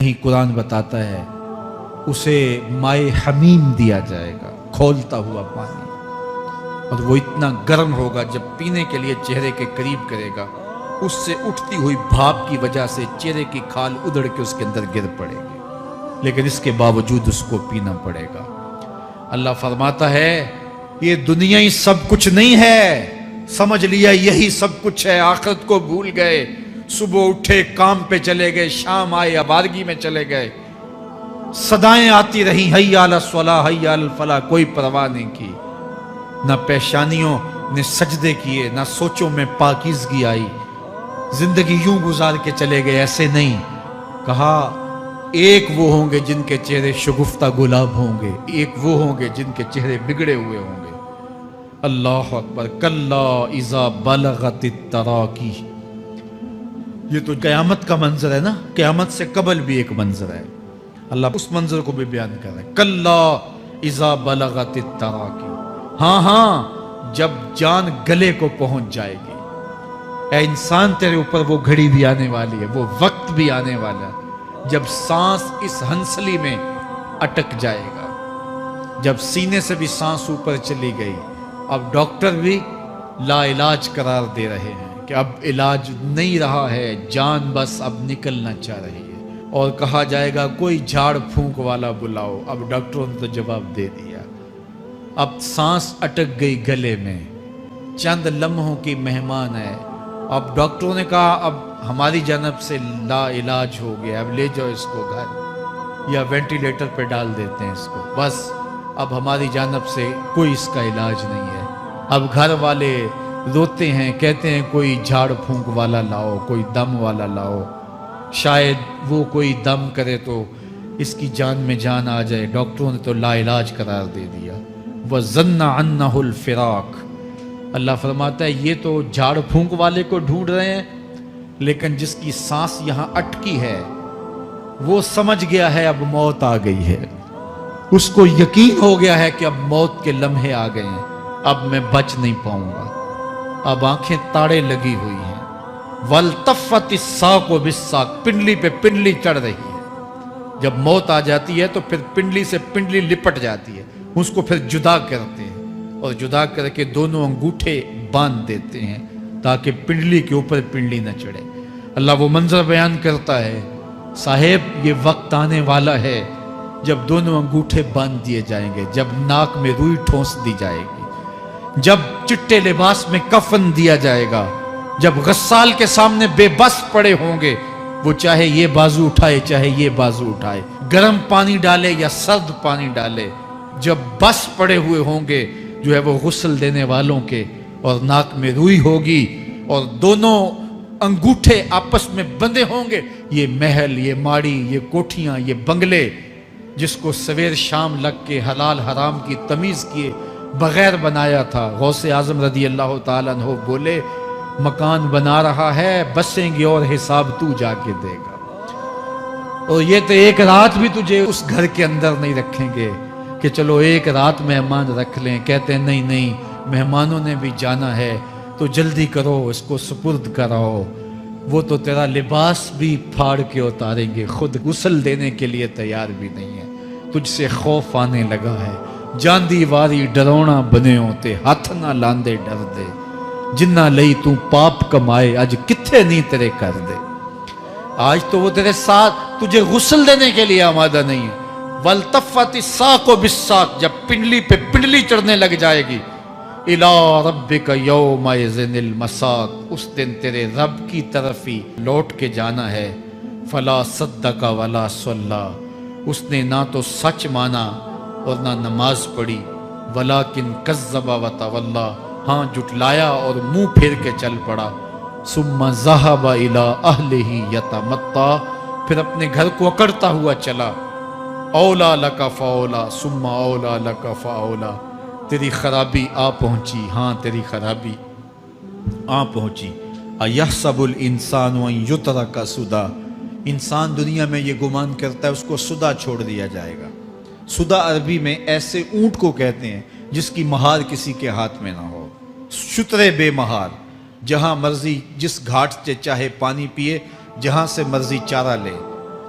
ہی قرآن بتاتا ہے اسے مائے حمیم دیا جائے گا، کھولتا ہوا پانی، اور وہ اتنا گرم ہوگا جب پینے کے لیے چہرے کے قریب کرے گا اس سے اٹھتی ہوئی بھاپ کی وجہ سے چہرے کی کھال ادھڑ کے اس کے اندر گر پڑے گی، لیکن اس کے باوجود اس کو پینا پڑے گا۔ اللہ فرماتا ہے یہ دنیا ہی سب کچھ نہیں ہے، سمجھ لیا یہی سب کچھ ہے، آخرت کو بھول گئے، صبح اٹھے کام پہ چلے گئے، شام آئے آبادگی میں چلے گئے، صدائیں آتی رہی حی علی الصلاح حی علی الفلاح، کوئی پرواہ نہیں کی، نہ پیشانیوں نے سجدے کیے، نہ سوچوں میں پاکیزگی آئی، زندگی یوں گزار کے چلے گئے۔ ایسے نہیں، کہا ایک وہ ہوں گے جن کے چہرے شگفتہ گلاب ہوں گے، ایک وہ ہوں گے جن کے چہرے بگڑے ہوئے ہوں گے۔ اللہ اکبر، کلا اذا بلغت التراقی، یہ تو قیامت کا منظر ہے نا، قیامت سے قبل بھی ایک منظر ہے، اللہ اس منظر کو بھی بیان کر رہا ہے، کلا اذا بلغت التراقی، ہاں ہاں جب جان گلے کو پہنچ جائے گی، اے انسان تیرے اوپر وہ گھڑی بھی آنے والی ہے، وہ وقت بھی آنے والا ہے جب سانس اس ہنسلی میں اٹک جائے گا، جب سینے سے بھی سانس اوپر چلی گئی، اب ڈاکٹر بھی لا علاج قرار دے رہے ہیں کہ اب علاج نہیں رہا ہے، جان بس اب نکلنا چاہ رہی ہے، اور کہا جائے گا کوئی جھاڑ پھونک والا بلاؤ، اب ڈاکٹروں نے تو جواب دے دیا، اب سانس اٹک گئی گلے میں، چند لمحوں کی مہمان ہے، اب ڈاکٹروں نے کہا اب ہماری جانب سے لا علاج ہو گیا، اب لے جاؤ اس کو گھر یا وینٹیلیٹر پہ ڈال دیتے ہیں اس کو، بس اب ہماری جانب سے کوئی اس کا علاج نہیں ہے۔ اب گھر والے روتے ہیں، کہتے ہیں کوئی جھاڑ پھونک والا لاؤ، کوئی دم والا لاؤ، شاید وہ کوئی دم کرے تو اس کی جان میں جان آ جائے، ڈاکٹروں نے تو لا علاج قرار دے دیا۔ وَظَنَّ عَنَّهُ الْفِرَاقُ، اللہ فرماتا ہے یہ تو جھاڑ پھونک والے کو ڈھونڈ رہے ہیں، لیکن جس کی سانس یہاں اٹکی ہے وہ سمجھ گیا ہے اب موت آ گئی ہے، اس کو یقین ہو گیا ہے کہ اب موت کے لمحے آ گئے ہیں، اب میں بچ نہیں پاؤں گا، اب آنکھیں تاڑے لگی ہوئی ہیں، وَالْتَفَّتِ السَّاقُ بِالسَّاقِ، پنڈلی پہ پنڈلی چڑھ رہی ہے، جب موت آ جاتی ہے تو پھر پنڈلی سے پنڈلی لپٹ جاتی ہے، اس کو پھر جدا کرتے ہیں، اور جدا کر کے دونوں انگوٹھے باندھ دیتے ہیں تاکہ پنڈلی کے اوپر پنڈلی نہ چڑھے۔ اللہ وہ منظر بیان کرتا ہے، صاحب یہ وقت آنے والا ہے جب دونوں انگوٹھے باندھ دیے جائیں گے، جب ناک میں روئی ٹھونس دی جائے گی، جب چٹے لباس میں کفن دیا جائے گا، جب غسال کے سامنے بے بس پڑے ہوں گے، وہ چاہے یہ بازو اٹھائے چاہے یہ بازو اٹھائے، گرم پانی ڈالے یا سرد پانی ڈالے، جب بس پڑے ہوئے ہوں گے جو ہے وہ غسل دینے والوں کے، اور ناک میں روئی ہوگی اور دونوں انگوٹھے آپس میں بندھے ہوں گے، یہ محل، یہ ماڑی، یہ کوٹھیاں، یہ بنگلے جس کو سویر شام لگ کے حلال حرام کی تمیز کیے بغیر بنایا تھا، غوث اعظم رضی اللہ تعالیٰ عنہ بولے مکان بنا رہا ہے بسیں گے اور حساب تو جا کے دے گا، اور یہ تو ایک رات بھی تجھے اس گھر کے اندر نہیں رکھیں گے کہ چلو ایک رات مہمان رکھ لیں، کہتے ہیں نہیں نہیں مہمانوں نے بھی جانا ہے تو جلدی کرو اس کو سپرد کراؤ، وہ تو تیرا لباس بھی پھاڑ کے اتاریں گے، خود غسل دینے کے لیے تیار بھی نہیں ہے، تجھ سے خوف آنے لگا ہے، جاندی واری ڈرونا بنے ہوتے ہاتھ نہ لاندے ڈر دے، جنہ لئی تو پاپ کمائے اج کتھے نہیں تیرے کر دے، آج تو وہ تیرے ساتھ تجھے غسل دینے کے لیے آمادہ نہیں ہے۔ وَالْتَفَّتِ السَّاقُ بِالسَّاقِ، جب پنڈلی پہ پنڈلی چڑھنے لگ جائے گی، إِلَىٰ رَبِّكَ يَوْمَئِذٍ الْمَسَاقُ، اس دن تیرے رب کی طرف ہی لوٹ کے جانا ہے، فَلَا صَدَّقَ وَلَا صَلَّىٰ، اس نے نہ تو سچ مانا اور نہ نماز پڑھی، وَلَٰكِنْ كَذَّبَ وَتَوَلَّىٰ، ہاں جھٹلایا اور منہ پھیر کے چل پڑا، ثُمَّ ذَهَبَ إِلَىٰ أَهْلِهِ يَتَمَطَّىٰ، پھر اپنے گھر کو اکڑتا ہوا چلا، اولا لک فاولا ثم اولا لک فاولا، تیری خرابی آ پہنچی، ہاں تیری خرابی آ پہنچی۔ ایحسب الانسان ان یترک سدی، انسان دنیا میں یہ گمان کرتا ہے اس کو سدا چھوڑ دیا جائے گا۔ سدا عربی میں ایسے اونٹ کو کہتے ہیں جس کی مہار کسی کے ہاتھ میں نہ ہو، شترے بے مہار، جہاں مرضی جس گھاٹ سے چاہے پانی پیے، جہاں سے مرضی چارہ لے،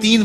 3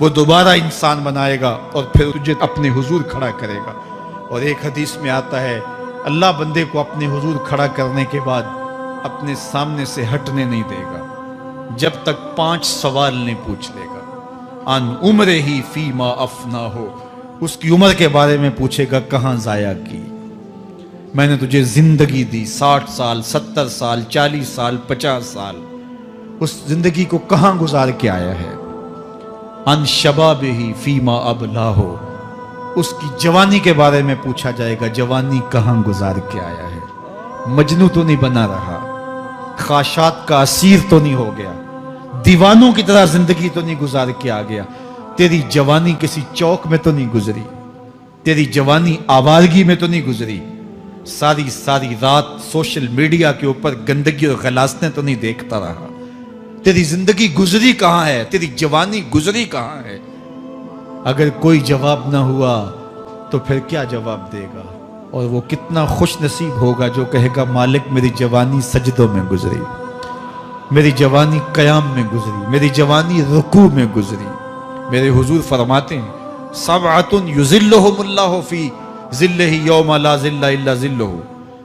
وہ دوبارہ انسان بنائے گا اور پھر تجھے اپنے حضور کھڑا کرے گا۔ اور ایک حدیث میں آتا ہے اللہ بندے کو اپنے حضور کھڑا کرنے کے بعد اپنے سامنے سے ہٹنے نہیں دے گا جب تک 5 سوال نہیں پوچھ لے گا۔ ان عمرہ ہی فیما افنا ہو، اس کی عمر کے بارے میں پوچھے گا کہاں ضائع کی، میں نے تجھے زندگی دی 60 سال 70 سال 40 سال 50 سال، اس زندگی کو کہاں گزار کے آیا ہے۔ ان شباب ہی فیما ابلا ہو، اس کی جوانی کے بارے میں پوچھا جائے گا جوانی کہاں گزار کے آیا ہے، مجنوں تو نہیں بنا رہا، خواہشات کا اسیر تو نہیں ہو گیا، دیوانوں کی طرح زندگی تو نہیں گزار کے آ گیا، تیری جوانی کسی چوک میں تو نہیں گزری، تیری جوانی آوارگی میں تو نہیں گزری، ساری رات سوشل میڈیا کے اوپر گندگی اور غلاظتیں تو نہیں دیکھتا رہا، تیری زندگی گزری کہاں ہے، تیری جوانی گزری کہاں ہے۔ اگر کوئی جواب نہ ہوا تو پھر کیا جواب دے گا، اور وہ کتنا خوش نصیب ہوگا جو کہے گا مالک میری جوانی سجدوں میں گزری، میری جوانی قیام میں گزری، میری جوانی رکوع میں گزری۔ میرے حضور فرماتے ہیں سبعۃ یظلھم اللہ فی ظلہ یوم لا ظل الا ظلہ،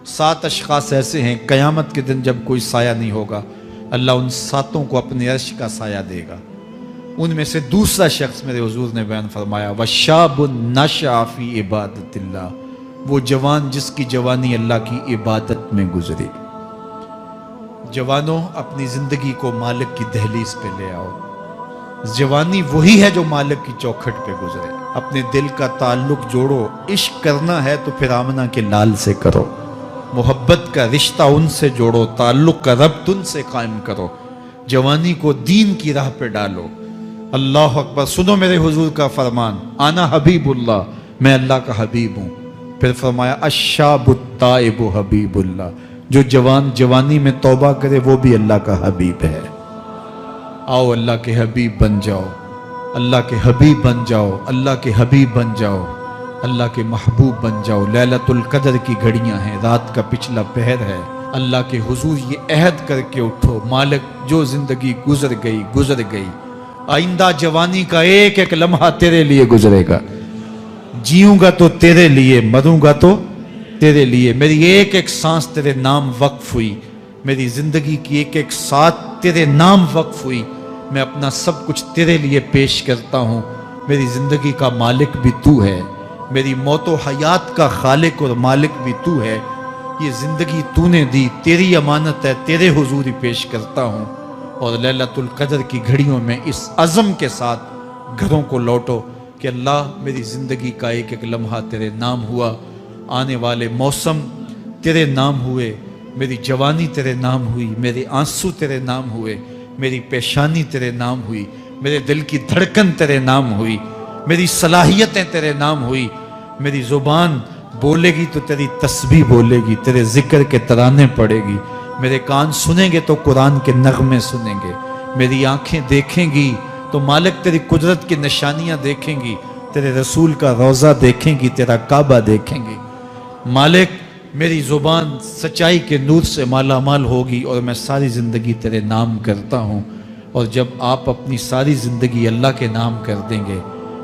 7 اشخاص ایسے ہیں قیامت کے دن جب کوئی سایہ نہیں ہوگا اللہ ان 7 کو اپنے عرش کا سایہ دے گا۔ ان میں سے دوسرا شخص میرے حضور نے بیان فرمایا وشاب نشأ فی عبادت اللہ، وہ جوان جس کی جوانی اللہ کی عبادت میں گزری۔ جوانوں اپنی زندگی کو مالک کی دہلیز پہ لے آؤ، جوانی وہی ہے جو مالک کی چوکھٹ پہ گزرے۔ اپنے دل کا تعلق جوڑو، عشق کرنا ہے تو پھر آمنہ کے لال سے کرو، محبت کا رشتہ ان سے جوڑو، تعلق کا ربط ان سے قائم کرو، جوانی کو دین کی راہ پہ ڈالو۔ اللہ اکبر، سنو میرے حضور کا فرمان، انا حبیب اللہ، میں اللہ کا حبیب ہوں۔ پھر فرمایا الشاب التائب حبیب اللہ، جو جوان جوانی میں توبہ کرے وہ بھی اللہ کا حبیب ہے۔ آؤ اللہ کے حبیب بن جاؤ، اللہ کے حبیب بن جاؤ، اللہ کے حبیب بن جاؤ، اللہ کے محبوب بن جاؤ۔ لیلۃ القدر کی گھڑیاں ہیں، رات کا پچھلا پہر ہے، اللہ کے حضور یہ عہد کر کے اٹھو مالک جو زندگی گزر گئی آئندہ جوانی کا ایک ایک لمحہ تیرے لیے گزرے گا، جیوں گا تو تیرے لیے، مروں گا تو تیرے لیے، میری ایک ایک سانس تیرے نام وقف ہوئی، میری زندگی کی ایک ایک ساتھ تیرے نام وقف ہوئی، میں اپنا سب کچھ تیرے لیے پیش کرتا ہوں۔ میری زندگی کا مالک بھی تو ہے، میری موت و حیات کا خالق اور مالک بھی تو ہے، یہ زندگی تو نے دی، تیری امانت ہے، تیرے حضور ہی پیش کرتا ہوں۔ اور لیلۃ القدر کی گھڑیوں میں اس عزم کے ساتھ گھروں کو لوٹو کہ اللہ میری زندگی کا ایک ایک لمحہ تیرے نام ہوا، آنے والے موسم تیرے نام ہوئے، میری جوانی تیرے نام ہوئی، میرے آنسو تیرے نام ہوئے، میری پیشانی تیرے نام ہوئی، میرے دل کی دھڑکن تیرے نام ہوئی، میری صلاحیتیں تیرے نام ہوئی، میری زبان بولے گی تو تیری تسبیح بولے گی، تیرے ذکر کے ترانے پڑے گی، میرے کان سنیں گے تو قرآن کے نغمے سنیں گے، میری آنکھیں دیکھیں گی تو مالک تیری قدرت کی نشانیاں دیکھیں گی، تیرے رسول کا روضہ دیکھیں گی، تیرا کعبہ دیکھیں گی۔ مالک میری زبان سچائی کے نور سے مالا مال ہوگی اور میں ساری زندگی تیرے نام کرتا ہوں، اور جب آپ اپنی ساری زندگی اللہ کے نام کر دیں گے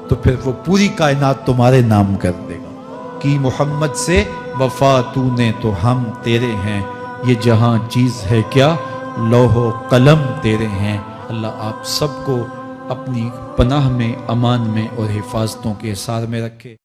تو پھر وہ پوری کائنات تمہارے نام کر دے گا۔ کی محمد سے وفا تو نے تو ہم تیرے ہیں، یہ جہاں چیز ہے کیا لوح و قلم تیرے ہیں۔ اللہ آپ سب کو اپنی پناہ میں، امان میں اور حفاظتوں کے حصار میں رکھے۔